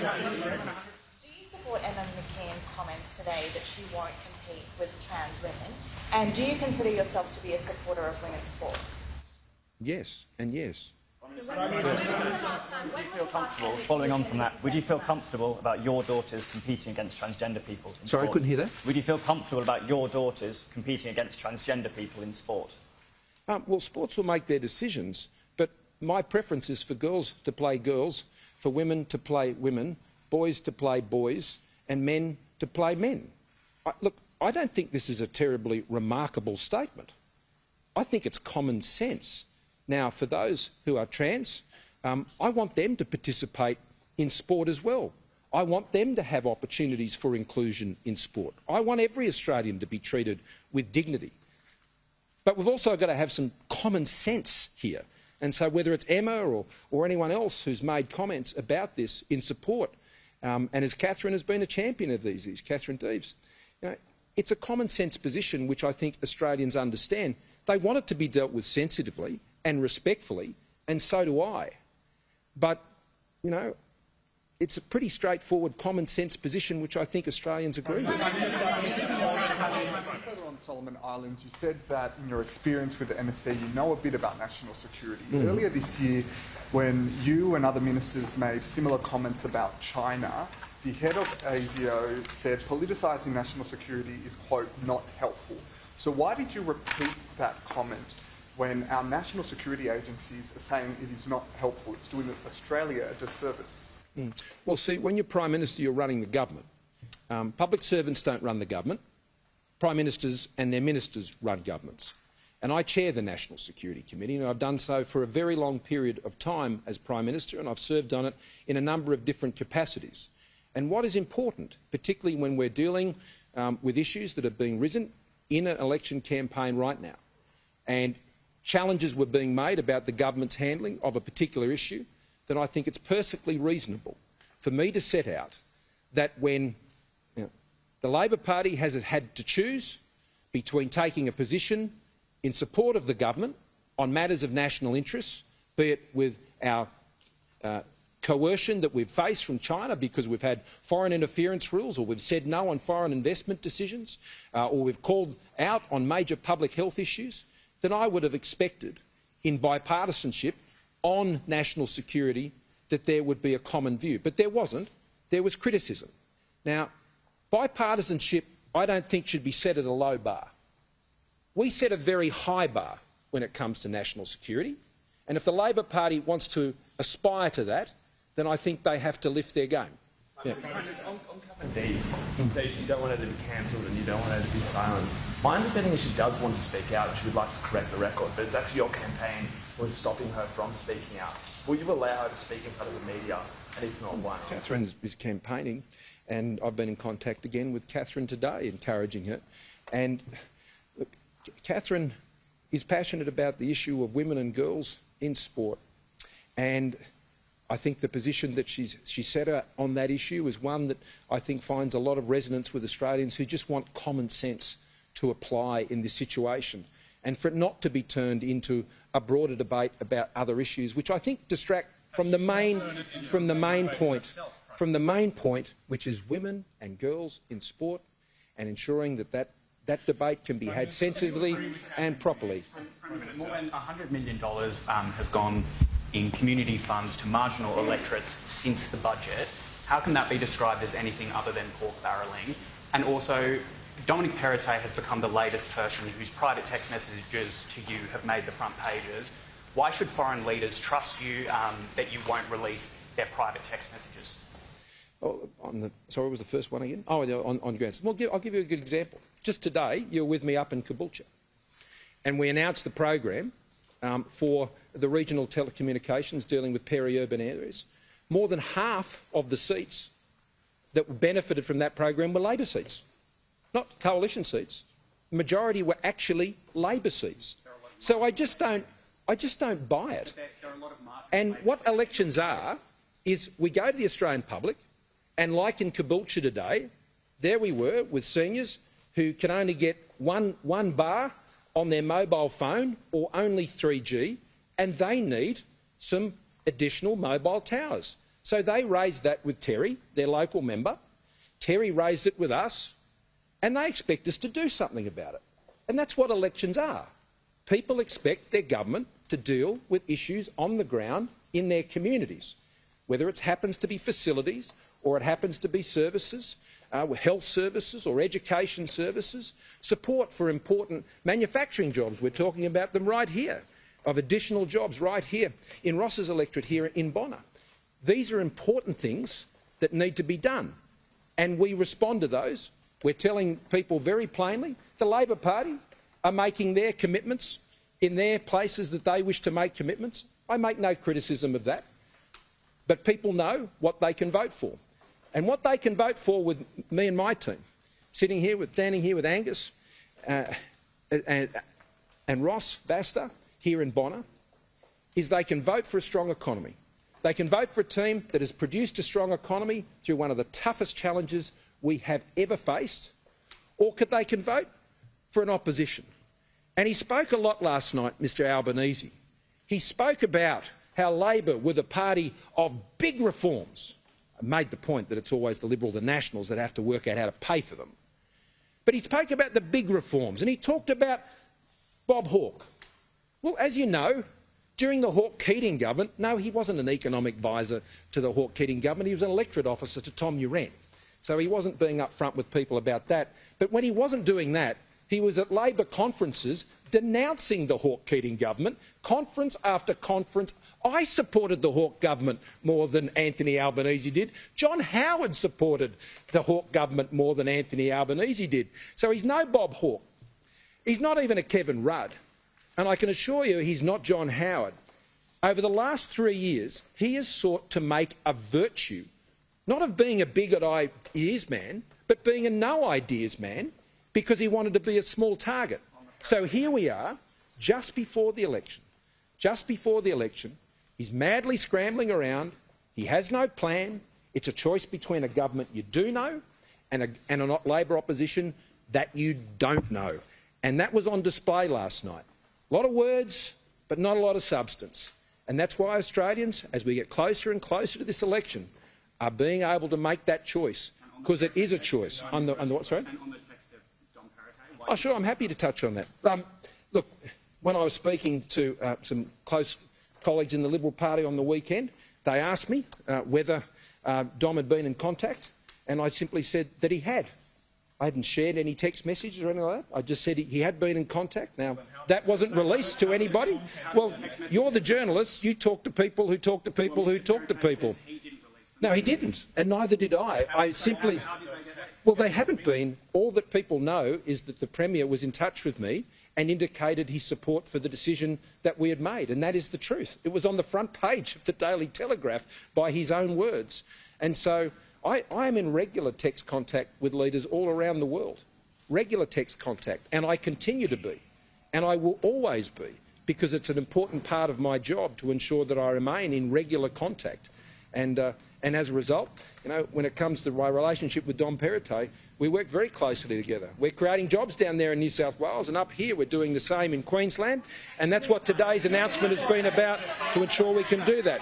Do you support Emma McKeon's comments today that she won't compete with trans women? And do you consider yourself to be a supporter of women's sport? Yes, and yes. Would you feel comfortable, following on from that, would you feel comfortable about your daughters competing against transgender people in sport? Sorry, I couldn't hear that. Would you feel comfortable about your daughters competing against transgender people in sport? Well, sports will make their decisions, but my preference is for girls to play girls, for women to play women, boys to play boys, and men to play men. Look, I don't think this is a terribly remarkable statement. I think it's common sense. Now, for those who are trans, I want them to participate in sport as well. I want them to have opportunities for inclusion in sport. I want every Australian to be treated with dignity. But we've also got to have some common sense here. And so whether it's Emma or anyone else who's made comments about this in support, and as Katherine has been a champion of these, Katherine Deves, it's a common sense position which I think Australians understand. They want it to be dealt with sensitively and respectfully, and so do I. But, it's a pretty straightforward common sense position which I think Australians agree with. On Solomon Islands, you said that in your experience with the NSC you know a bit about national security. Earlier this year, when you and other ministers made similar comments about China, the head of ASIO said politicising national security is, quote, not helpful. So why did you repeat that comment when our national security agencies are saying it is not helpful? It's doing Australia a disservice. Well, see, when you're Prime Minister, you're running the government. Public servants don't run the government. Prime Ministers and their ministers run governments. And I chair the National Security Committee, and I've done so for a very long period of time as Prime Minister, and I've served on it in a number of different capacities. And what is important, particularly when we're dealing with issues that are being risen in an election campaign right now, and challenges were being made about the government's handling of a particular issue, then I think it's perfectly reasonable for me to set out that when the Labor Party has had to choose between taking a position in support of the government on matters of national interest, be it with our coercion that we've faced from China because we've had foreign interference rules, or we've said no on foreign investment decisions, or we've called out on major public health issues, then I would have expected in bipartisanship on national security that there would be a common view. But there wasn't. There was criticism. Now, bipartisanship, I don't think, should be set at a low bar. We set a very high bar when it comes to national security, and if the Labor Party wants to aspire to that, then I think they have to lift their game. Yeah. On Katherine Deves, you say you don't want her to be cancelled and you don't want her to be silenced. My understanding is she does want to speak out and she would like to correct the record, but it's actually your campaign was stopping her from speaking out. Will you allow her to speak in front of the media, and if not, why not? Katherine is campaigning, and I've been in contact again with Katherine today, encouraging her. And look, Katherine is passionate about the issue of women and girls in sport, and I think the position that she set on that issue is one that I think finds a lot of resonance with Australians who just want common sense to apply in this situation, and for it not to be turned into a broader debate about other issues, which I think distract from the main point, which is women and girls in sport, and ensuring that debate can be had sensitively and properly. More than $100 million has gone in community funds to marginal electorates since the budget. How can that be described as anything other than pork barrelling? And also, Dominic Perrottet has become the latest person whose private text messages to you have made the front pages. Why should foreign leaders trust you that you won't release their private text messages? Oh, sorry, what was the first one again? Oh, on grants. Well, I'll give you a good example. Just today, you were with me up in Caboolture, and we announced the program for the regional telecommunications dealing with peri-urban areas. More than half of the seats that benefited from that program were Labor seats, not coalition seats. The majority were actually Labor seats. So I just don't buy it. And what elections are is we go to the Australian public, and like in Caboolture today, there we were with seniors who can only get one bar on their mobile phone or only 3G, and they need some additional mobile towers. So they raised that with Terry, their local member. Terry raised it with us, and they expect us to do something about it. And that's what elections are. People expect their government to deal with issues on the ground in their communities, whether it happens to be facilities or it happens to be services, health services or education services, support for important manufacturing jobs. We're talking about them right here, of additional jobs right here in Ross's electorate here in Bonner. These are important things that need to be done, and we respond to those. We're telling people very plainly the Labor Party are making their commitments in their places that they wish to make commitments. I make no criticism of that. But people know what they can vote for. And what they can vote for with me and my team, standing here with Angus and Ross Vasta here in Bonner, is they can vote for a strong economy. They can vote for a team that has produced a strong economy through one of the toughest challenges we have ever faced, or they can vote for an opposition. And he spoke a lot last night, Mr Albanese. He spoke about how Labor were the party of big reforms. I made the point that it's always the Liberals and Nationals that have to work out how to pay for them. But he spoke about the big reforms, and he talked about Bob Hawke. Well, as you know, during the Hawke-Keating government, no, he wasn't an economic advisor to the Hawke-Keating government, he was an electorate officer to Tom Uren. So he wasn't being upfront with people about that. But when he wasn't doing that, he was at Labor conferences denouncing the Hawke-Keating government, conference after conference. I supported the Hawke government more than Anthony Albanese did. John Howard supported the Hawke government more than Anthony Albanese did. So he's no Bob Hawke. He's not even a Kevin Rudd. And I can assure you he's not John Howard. Over the last 3 years, he has sought to make a virtue, not of being a big ideas man, but being a no ideas man, because he wanted to be a small target. So here we are, just before the election. Just before the election, he's madly scrambling around. He has no plan. It's a choice between a government you do know and a Labor opposition that you don't know. And that was on display last night. A lot of words, but not a lot of substance. And that's why Australians, as we get closer and closer to this election, are being able to make that choice, because it is a choice. On the what, sorry? And on the text of Dom Perrottet, Oh, sure, I'm happy to touch on that. Look, when I was speaking to some close colleagues in the Liberal Party on the weekend, they asked me whether Dom had been in contact, and I simply said that he had. I hadn't shared any text messages or anything like that. I just said he had been in contact. Now, that wasn't released to anybody. Well, you're the journalist. You talk to people who talk to people who talk to people. No, he didn't, and neither did I. I simply... Well, they haven't been. All that people know is that the Premier was in touch with me and indicated his support for the decision that we had made, and that is the truth. It was on the front page of the Daily Telegraph by his own words. And so I am in regular text contact with leaders all around the world, regular text contact, and I continue to be, and I will always be, because it's an important part of my job to ensure that I remain in regular contact. And as a result, you know, when it comes to my relationship with Dom Perrottet, we work very closely together. We're creating jobs down there in New South Wales, and up here we're doing the same in Queensland, and that's what today's announcement has been about, to ensure we can do that.